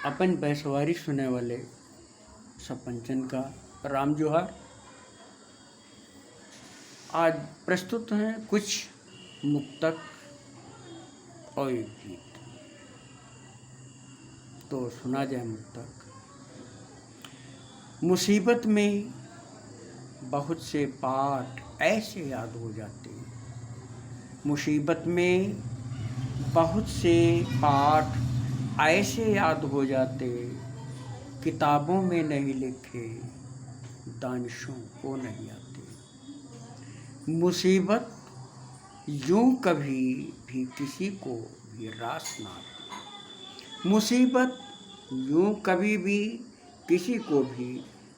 अपन बैसवारी सुने वाले सब पंचन का राम जोहार। आज प्रस्तुत हैं कुछ मुक्तक और एक गीत। तो सुना जाए मुक्तक। मुसीबत में बहुत से पाठ ऐसे याद हो जाते, मुसीबत में बहुत से पाठ ऐसे याद हो जाते, किताबों में नहीं लिखे दानिशों को नहीं आते। मुसीबत यूं कभी भी किसी को भी रास ना आती, मुसीबत यूं कभी भी किसी को भी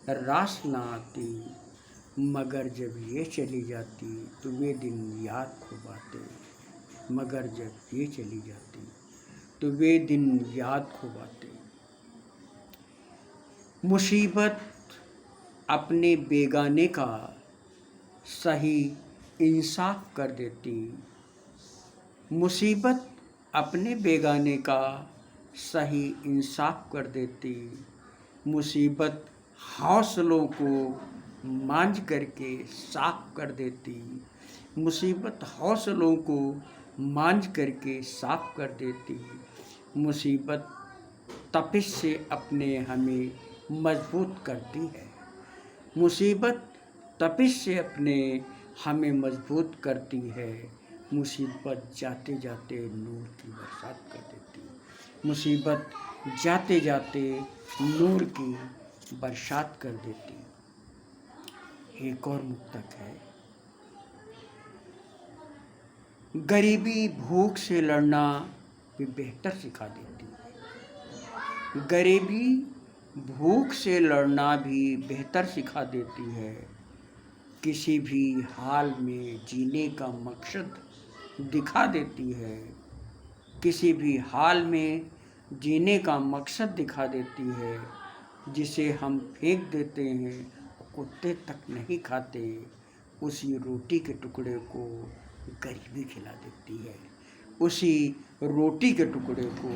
रास ना आती, मगर जब ये चली जाती तो वे दिन याद खूब आते, मगर जब ये चली जाती तो वे दिन याद खूब आते। मुसीबत अपने बेगाने का सही इंसाफ कर देती, मुसीबत अपने बेगाने का सही इंसाफ कर देती, मुसीबत हौसलों को मांझ करके साफ कर देती, मुसीबत हौसलों को मांझ करके साफ कर देती, मुसीबत तपिश से अपने हमें मजबूत करती है, मुसीबत तपिश से अपने हमें मजबूत करती है, मुसीबत जाते जाते नूर की बरसात कर देती, मुसीबत जाते जाते नूर की बरसात कर देती। एक और मुक्तक है। गरीबी भूख से लड़ना भी बेहतर सिखा देती है, गरीबी भूख से लड़ना भी बेहतर सिखा देती है, किसी भी हाल में जीने का मकसद दिखा देती है, किसी भी हाल में जीने का मकसद दिखा देती है, जिसे हम फेंक देते हैं कुत्ते तक नहीं खाते, उसी रोटी के टुकड़े को गरीबी खिला देती है, उसी रोटी के टुकड़े को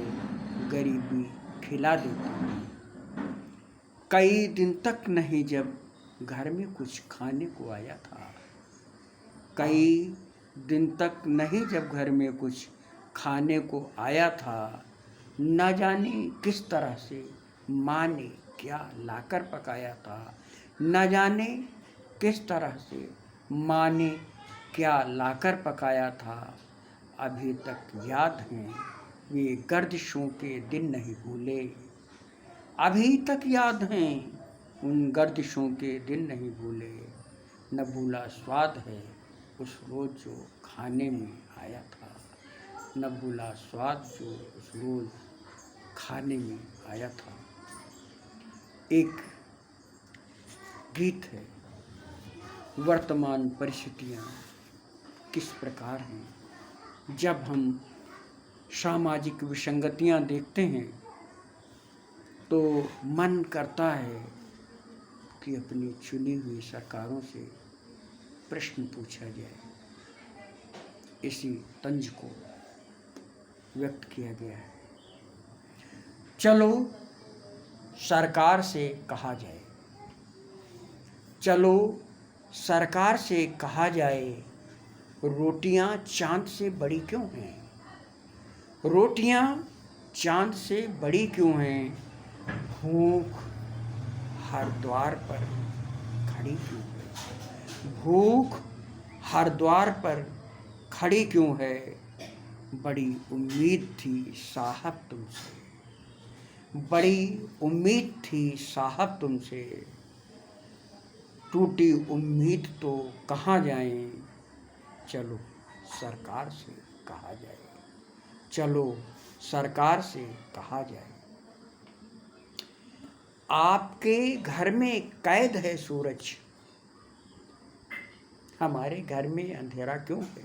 गरीबी खिला देती है। कई दिन तक नहीं जब घर में कुछ खाने को आया था, कई दिन तक नहीं जब घर में कुछ खाने को आया था, न जाने किस तरह से माँ ने क्या लाकर पकाया था, न जाने किस तरह से माँ ने क्या लाकर पकाया था, अभी तक याद हैं वे गर्दिशों के दिन नहीं भूले, अभी तक याद हैं उन गर्दिशों के दिन नहीं भूले, न भूला स्वाद है उस रोज़ जो खाने में आया था, न भूला स्वाद जो उस रोज़ खाने में आया था। एक गीत है, वर्तमान परिस्थितियाँ किस प्रकार हैं। जब हम सामाजिक विसंगतियाँ देखते हैं तो मन करता है कि अपनी चुनी हुई सरकारों से प्रश्न पूछा जाए। इसी तंज को व्यक्त किया गया है। चलो सरकार से कहा जाए, चलो सरकार से कहा जाए, रोटियां चांद से बड़ी क्यों हैं, रोटियां चांद से बड़ी क्यों हैं, भूख हर द्वार पर खड़ी क्यों है, भूख हर द्वार पर खड़ी क्यों है, बड़ी उम्मीद थी साहब तुमसे, बड़ी उम्मीद थी साहब तुमसे, टूटी उम्मीद तो कहाँ जाएं, चलो सरकार से कहा जाए, चलो सरकार से कहा जाए। आपके घर में कैद है सूरज, हमारे घर में अंधेरा क्यों है,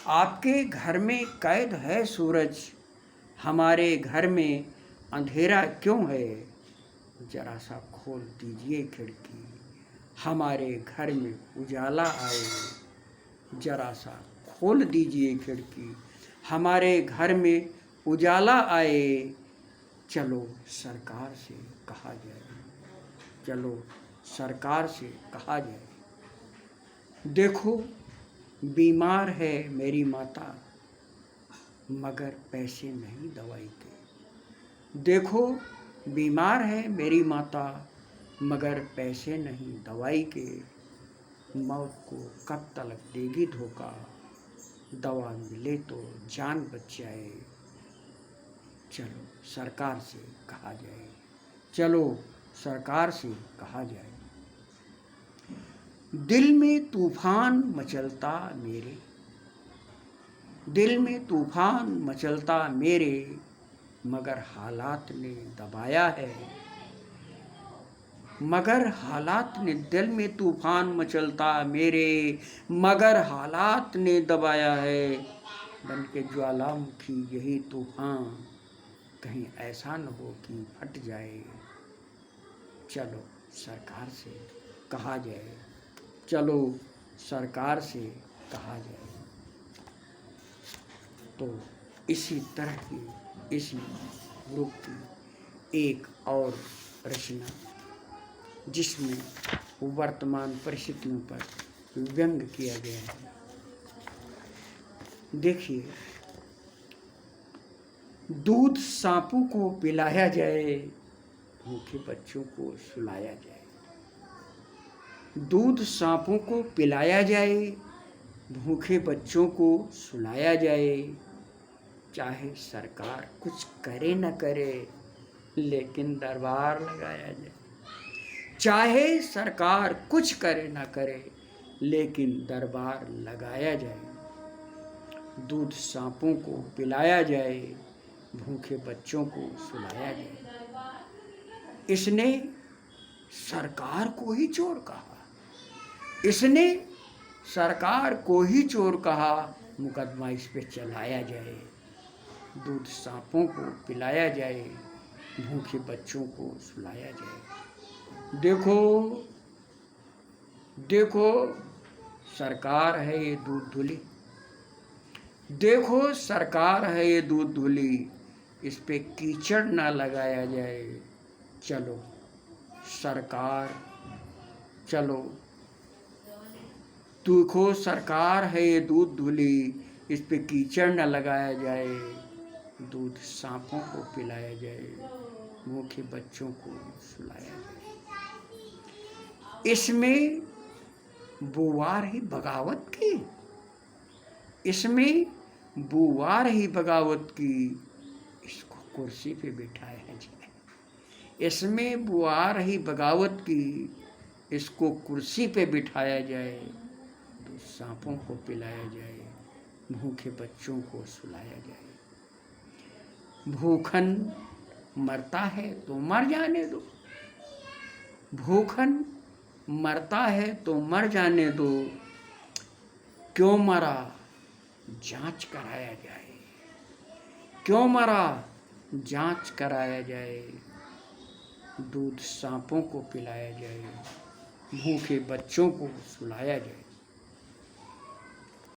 आपके घर में कैद है सूरज, हमारे घर में अंधेरा क्यों है, जरा सा खोल दीजिए खिड़की, हमारे घर में उजाला आए, जरा सा खोल दीजिए खिड़की, हमारे घर में उजाला आए, चलो सरकार से कहा जाए, चलो सरकार से कहा जाए। देखो बीमार है मेरी माता, मगर पैसे नहीं दवाई के। देखो बीमार है मेरी माता, मगर पैसे नहीं दवाई के। मौत को कब तलक देगी धोखा, दवा मिले तो जान बच जाए। चलो सरकार से कहा जाए, चलो सरकार से कहा जाए। दिल में तूफान मचलता मेरे, दिल में तूफान मचलता मेरे, मगर हालात ने दबाया है। मगर हालात ने, दिल में तूफान मचलता मेरे, मगर हालात ने दबाया है। बन के ज्वालामुखी यही तूफान, कहीं ऐसा न हो कि फट जाए। चलो सरकार से कहा जाए, चलो सरकार से कहा जाए। तो इसी तरह की, इसी ग्रुप की एक और रचना जिसमें वर्तमान परिस्थितियों पर व्यंग किया गया है। देखिए, दूध सांपों को पिलाया जाए, भूखे बच्चों को सुलाया जाए। दूध सांपों को पिलाया जाए, भूखे बच्चों को सुलाया जाए। चाहे सरकार कुछ करे न करे, लेकिन दरबार लगाया जाए। चाहे सरकार कुछ करे न करे, लेकिन दरबार लगाया जाए। दूध सांपों को पिलाया जाए, भूखे बच्चों को सुलाया जाए। इसने सरकार को ही चोर कहा, इसने सरकार को ही चोर कहा, मुकदमा इस पे चलाया जाए। दूध सांपों को पिलाया जाए, भूखे बच्चों को सुलाया जाए। देखो देखो सरकार है ये दूध धुली, देखो सरकार है ये दूध धुली, इस पे कीचड़ ना लगाया जाए। चलो सरकार, चलो देखो सरकार है ये दूध धुली, इस पे कीचड़ न लगाया जाए। दूध सांपों को पिलाया जाए, भूखे बच्चों को सुलाया जाए। इसमें बुवार ही बगावत की, इसमें बुवार ही बगावत की, इसको कुर्सी पे बिठाया जाए। इसमें बुआर ही बगावत की, इसको कुर्सी पे बिठाया जाए। तो सांपों को पिलाया जाए, भूखे बच्चों को सुलाया जाए। भूखन मरता है तो मर जाने दो, भूखन मरता है तो मर जाने दो। क्यों मरा जांच कराया जाए, क्यों मरा जांच कराया जाए। दूध सांपों को पिलाया जाए, भूखे बच्चों को सुलाया जाए।